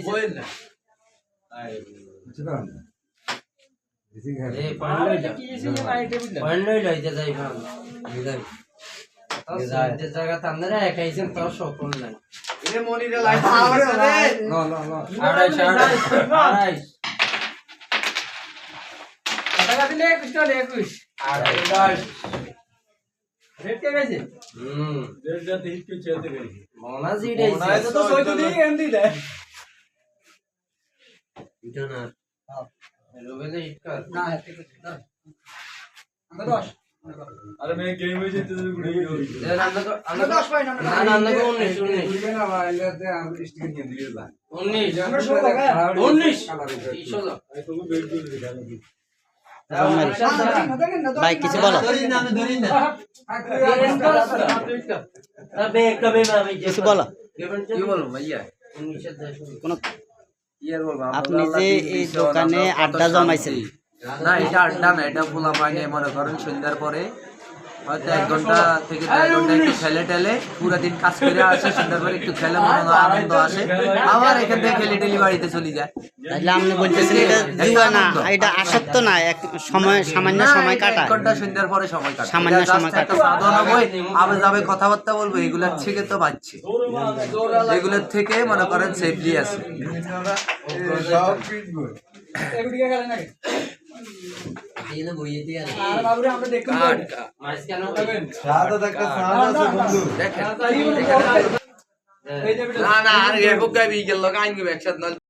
বলেন না কিছু কারণ না বেশি ঘাড় এই পয়েন্ট লইতে যাই ভাব বিদায় যে জায়গা তান্দরা একাইছেন তো সকল নাই এরে মনিরে লাইট মারছে রে ল ল ল আড়াই টাকা দিলে 21 টাকা 21 আড়াই রেট কে গেছে রেট যা হিট কে চলতে গেছে মনা জিডাইছে মনে হয় তো সই তো দিয়ে এমডি দেয় এটা না রোবেলে হিট কর না ঠিক আছে না আমরা 10 আরে मैं गेम में जीते तो गुड़ी हो गई আমরা 10 পাই না না না আমরা 19 বুঝবে না বাইলেতে আমরা স্টিকার নিয়ে দিলাম 19 আমরা 16 টাকা 19 ইশাল্লাহ आई तो वेट कर दिखा लगी ভাই কিছু বলো কিছু বলো কি বলবো ভাইয়া কোনো কি আর বলবো আপনি যে এই দোকানে আড্ডা জমাইছেন না এটা আড্ডা না এটা খোলা পায়নি মনে করেন সন্ধ্যার পরে হয়তো 1 ঘন্টা থেকে 1.5 ঘন্টা একটু খেলে টেলে পুরো দিন কাজ করে আসে সন্ধ্যার পরে একটু খেলে মনে আনন্দ আসে আবার এখান থেকে খেলে টেলি বাড়িতে চলে যায় তাহলে আপনি বলতেছেন এটা জুয়া না এটা আসক্ত না এক সময় সামান্য সময় কাটা 1 ঘন্টা সন্ধ্যার পরে সময় কাটে সামান্য সময় কাটে। সাধনা বই আবে যাবে কথাবার্তা বলবো এগুলোর থেকে তো বাঁচছে এগুলোর থেকে মনে করেন সেফলি আছে সব ফিট গুড এগুলো কে গেল নাকি এনে বইয়ে দিয়ে আর বাবুরে আমরা দেখুন মাছ কেন সাদা একটা সাদা আছে বন্ধু দেখেন এই যে না না আর একক গাবি গেল কাইন একসাথে